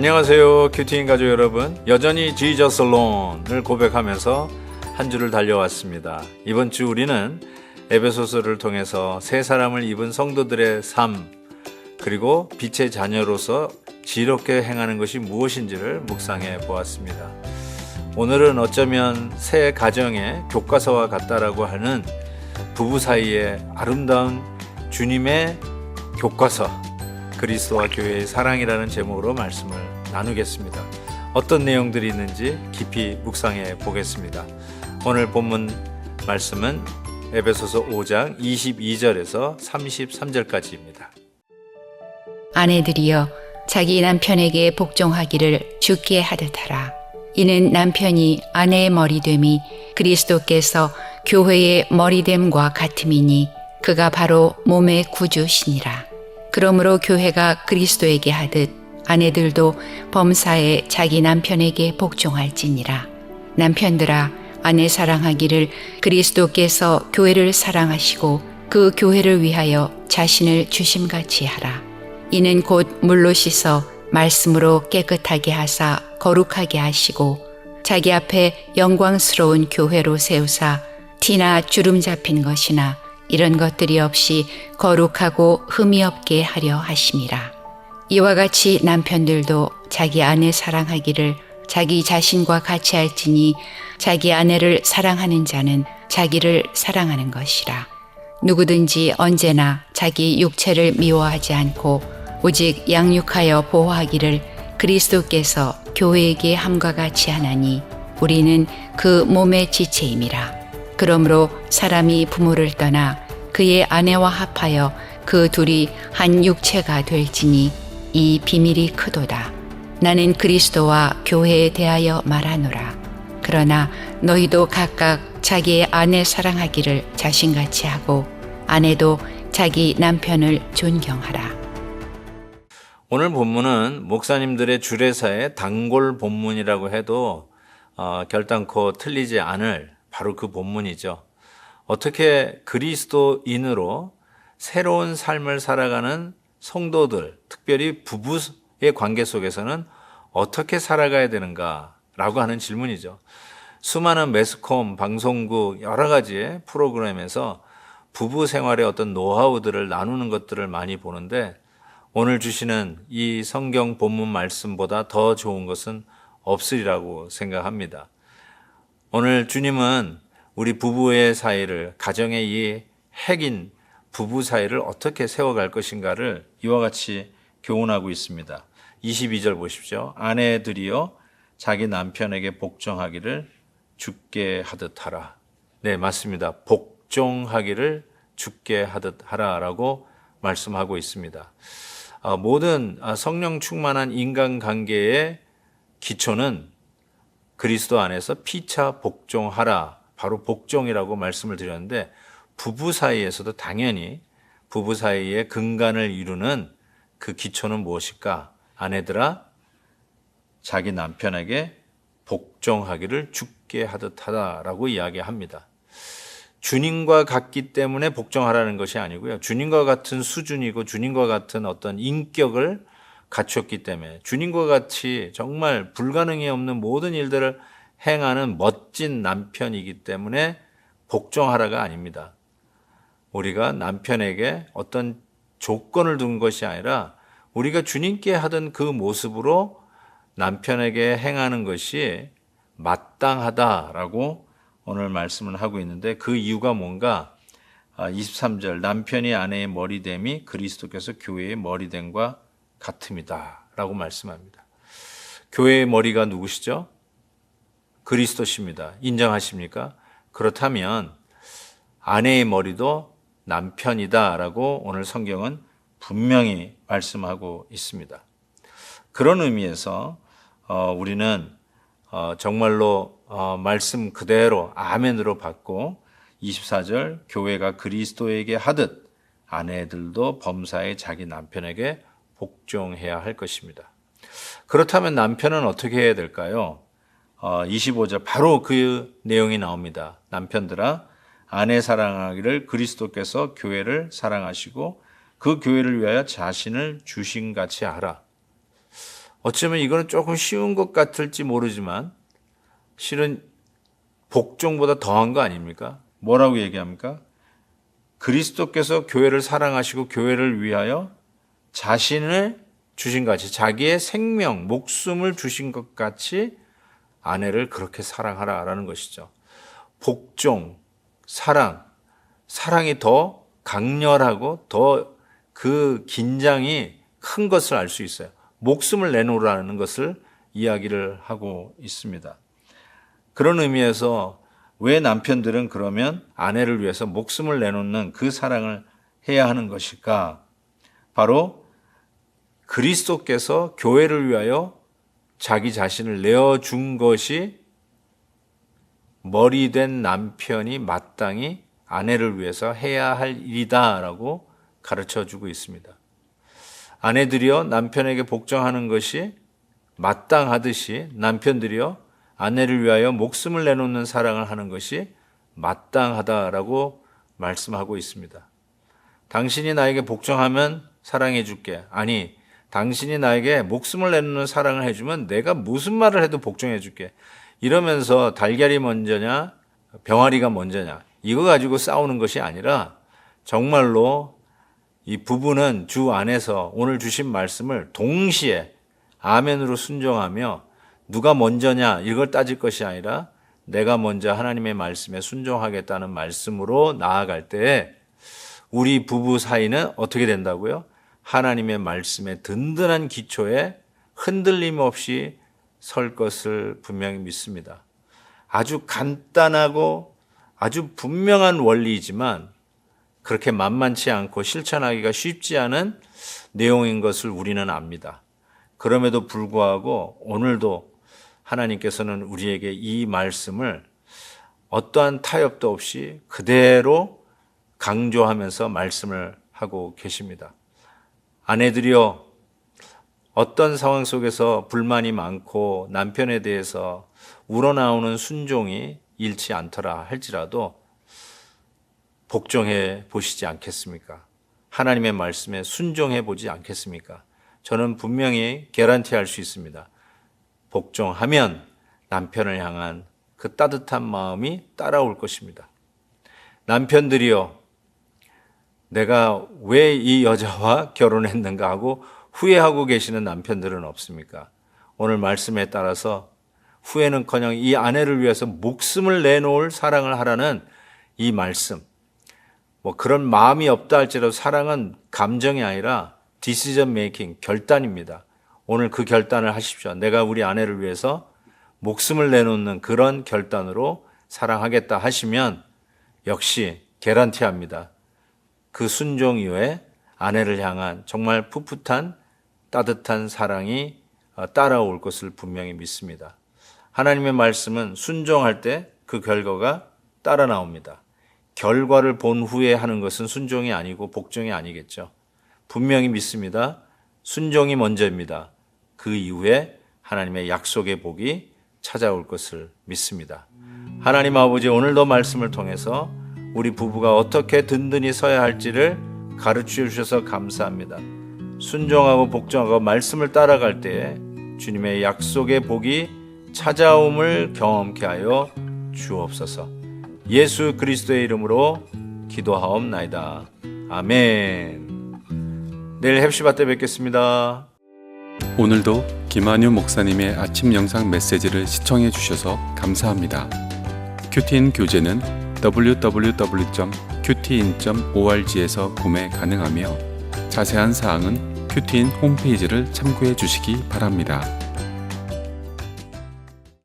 안녕하세요, 큐티인 가족 여러분. 여전히 Jesus Alone을 고백하면서 한 주를 달려왔습니다. 이번 주 우리는 에베소서를 통해서 새 사람을 입은 성도들의 삶, 그리고 빛의 자녀로서 지혜롭게 행하는 것이 무엇인지를 묵상해 보았습니다. 오늘은 어쩌면 새 가정의 교과서와 같다라고 하는 부부 사이의 아름다운 주님의 교과서, 그리스도와 교회의 사랑이라는 제목으로 말씀을 나누겠습니다. 어떤 내용들이 있는지 깊이 묵상해 보겠습니다. 오늘 본문 말씀은 에베소서 5장 22절에서 33절까지입니다. 아내들이여 자기 남편에게 복종하기를 주께 하듯하라. 이는 남편이 아내의 머리됨이 그리스도께서 교회의 머리됨과 같음이니 그가 바로 몸의 구주시니라. 그러므로 교회가 그리스도에게 하듯 아내들도 범사에 자기 남편에게 복종할지니라. 남편들아 아내 사랑하기를 그리스도께서 교회를 사랑하시고 그 교회를 위하여 자신을 주심같이 하라. 이는 곧 물로 씻어 말씀으로 깨끗하게 하사 거룩하게 하시고 자기 앞에 영광스러운 교회로 세우사 티나 주름 잡힌 것이나 이런 것들이 없이 거룩하고 흠이 없게 하려 하심이라. 이와 같이 남편들도 자기 아내 사랑하기를 자기 자신과 같이 할지니 자기 아내를 사랑하는 자는 자기를 사랑하는 것이라. 누구든지 언제나 자기 육체를 미워하지 않고 오직 양육하여 보호하기를 그리스도께서 교회에게 함과 같이 하나니 우리는 그 몸의 지체임이라. 그러므로 사람이 부모를 떠나 그의 아내와 합하여 그 둘이 한 육체가 될지니 이 비밀이 크도다. 나는 그리스도와 교회에 대하여 말하노라. 그러나 너희도 각각 자기의 아내 사랑하기를 자신같이 하고 아내도 자기 남편을 존경하라. 오늘 본문은 목사님들의 주례사의 단골 본문이라고 해도 결단코 틀리지 않을 바로 그 본문이죠. 어떻게 그리스도인으로 새로운 삶을 살아가는 성도들, 특별히 부부의 관계 속에서는 어떻게 살아가야 되는가라고 하는 질문이죠. 수많은 매스컴, 방송국 여러 가지의 프로그램에서 부부 생활의 어떤 노하우들을 나누는 것들을 많이 보는데 오늘 주시는 이 성경 본문 말씀보다 더 좋은 것은 없으리라고 생각합니다. 오늘 주님은 우리 부부의 사이를, 가정의 이 핵인 부부 사이를 어떻게 세워갈 것인가를 이와 같이 교훈하고 있습니다. 22절 보십시오. 아내들이여 자기 남편에게 복종하기를 주께 하듯 하라. 네, 맞습니다. 복종하기를 주께 하듯 하라라고 말씀하고 있습니다. 모든 성령 충만한 인간관계의 기초는 그리스도 안에서 피차 복종하라, 바로 복종이라고 말씀을 드렸는데 부부 사이에서도 당연히 부부 사이의 근간을 이루는 그 기초는 무엇일까? 아내들아 자기 남편에게 복종하기를 주께 하듯 하다라고 이야기합니다. 주님과 같기 때문에 복종하라는 것이 아니고요. 주님과 같은 수준이고 주님과 같은 어떤 인격을 갖췄기 때문에 주님과 같이 정말 불가능이 없는 모든 일들을 행하는 멋진 남편이기 때문에 복종하라가 아닙니다. 우리가 남편에게 어떤 조건을 둔 것이 아니라 우리가 주님께 하던 그 모습으로 남편에게 행하는 것이 마땅하다라고 오늘 말씀을 하고 있는데 그 이유가 뭔가 23절 남편이 아내의 머리됨이 그리스도께서 교회의 머리됨과 같음이다 라고 말씀합니다. 교회의 머리가 누구시죠? 그리스도십니다. 인정하십니까? 그렇다면 아내의 머리도 남편이다 라고 오늘 성경은 분명히 말씀하고 있습니다. 그런 의미에서 우리는 정말로 말씀 그대로 아멘으로 받고 24절 교회가 그리스도에게 하듯 아내들도 범사에 자기 남편에게 복종해야 할 것입니다. 그렇다면 남편은 어떻게 해야 될까요? 25절 바로 그 내용이 나옵니다. 남편들아 아내 사랑하기를 그리스도께서 교회를 사랑하시고 그 교회를 위하여 자신을 주신같이 하라. 어쩌면 이거는 조금 쉬운 것 같을지 모르지만 실은 복종보다 더한 거 아닙니까? 뭐라고 얘기합니까? 그리스도께서 교회를 사랑하시고 교회를 위하여 자신을 주신 것 같이, 자기의 생명, 목숨을 주신 것 같이 아내를 그렇게 사랑하라라는 것이죠. 복종, 사랑이 더 강렬하고 더 그 긴장이 큰 것을 알 수 있어요. 목숨을 내놓으라는 것을 이야기를 하고 있습니다. 그런 의미에서 왜 남편들은 그러면 아내를 위해서 목숨을 내놓는 그 사랑을 해야 하는 것일까? 바로 그리스도께서 교회를 위하여 자기 자신을 내어준 것이 머리된 남편이 마땅히 아내를 위해서 해야 할 일이다라고 가르쳐주고 있습니다. 아내들이여 남편에게 복종하는 것이 마땅하듯이 남편들이여 아내를 위하여 목숨을 내놓는 사랑을 하는 것이 마땅하다라고 말씀하고 있습니다. 당신이 나에게 복종하면 사랑해 줄게. 아니, 당신이 나에게 목숨을 내놓는 사랑을 해주면 내가 무슨 말을 해도 복종해 줄게. 이러면서 달걀이 먼저냐 병아리가 먼저냐 이거 가지고 싸우는 것이 아니라 정말로 이 부부는 주 안에서 오늘 주신 말씀을 동시에 아멘으로 순종하며 누가 먼저냐 이걸 따질 것이 아니라 내가 먼저 하나님의 말씀에 순종하겠다는 말씀으로 나아갈 때 우리 부부 사이는 어떻게 된다고요? 하나님의 말씀의 든든한 기초에 흔들림 없이 설 것을 분명히 믿습니다. 아주 간단하고 아주 분명한 원리이지만 그렇게 만만치 않고 실천하기가 쉽지 않은 내용인 것을 우리는 압니다. 그럼에도 불구하고 오늘도 하나님께서는 우리에게 이 말씀을 어떠한 타협도 없이 그대로 강조하면서 말씀을 하고 계십니다. 아내들이여 어떤 상황 속에서 불만이 많고 남편에 대해서 우러나오는 순종이 잃지 않더라 할지라도 복종해 보시지 않겠습니까? 하나님의 말씀에 순종해 보지 않겠습니까? 저는 분명히 개런티할 수 있습니다. 복종하면 남편을 향한 그 따뜻한 마음이 따라올 것입니다. 남편들이여 내가 왜 이 여자와 결혼했는가 하고 후회하고 계시는 남편들은 없습니까? 오늘 말씀에 따라서 후회는커녕 이 아내를 위해서 목숨을 내놓을 사랑을 하라는 이 말씀, 그런 마음이 없다 할지라도 사랑은 감정이 아니라 decision making, 결단입니다. 오늘 그 결단을 하십시오. 내가 우리 아내를 위해서 목숨을 내놓는 그런 결단으로 사랑하겠다 하시면 역시 개런티합니다. 그 순종 이후에 아내를 향한 정말 풋풋한 따뜻한 사랑이 따라올 것을 분명히 믿습니다. 하나님의 말씀은 순종할 때 그 결과가 따라 나옵니다. 결과를 본 후에 하는 것은 순종이 아니고 복종이 아니겠죠. 분명히 믿습니다. 순종이 먼저입니다. 그 이후에 하나님의 약속의 복이 찾아올 것을 믿습니다. 하나님 아버지, 오늘도 말씀을 통해서 우리 부부가 어떻게 든든히 서야 할지를 가르쳐 주셔서 감사합니다. 순종하고 복종하고 말씀을 따라갈 때에 주님의 약속의 복이 찾아옴을 경험케 하여 주옵소서. 예수 그리스도의 이름으로 기도하옵나이다. 아멘. 내일 헵시바 때 뵙겠습니다. 오늘도 김한유 목사님의 아침 영상 메시지를 시청해 주셔서 감사합니다. 큐티인 교재는 www.qtin.org에서 구매 가능하며 자세한 사항은 큐티인 홈페이지를 참고해 주시기 바랍니다.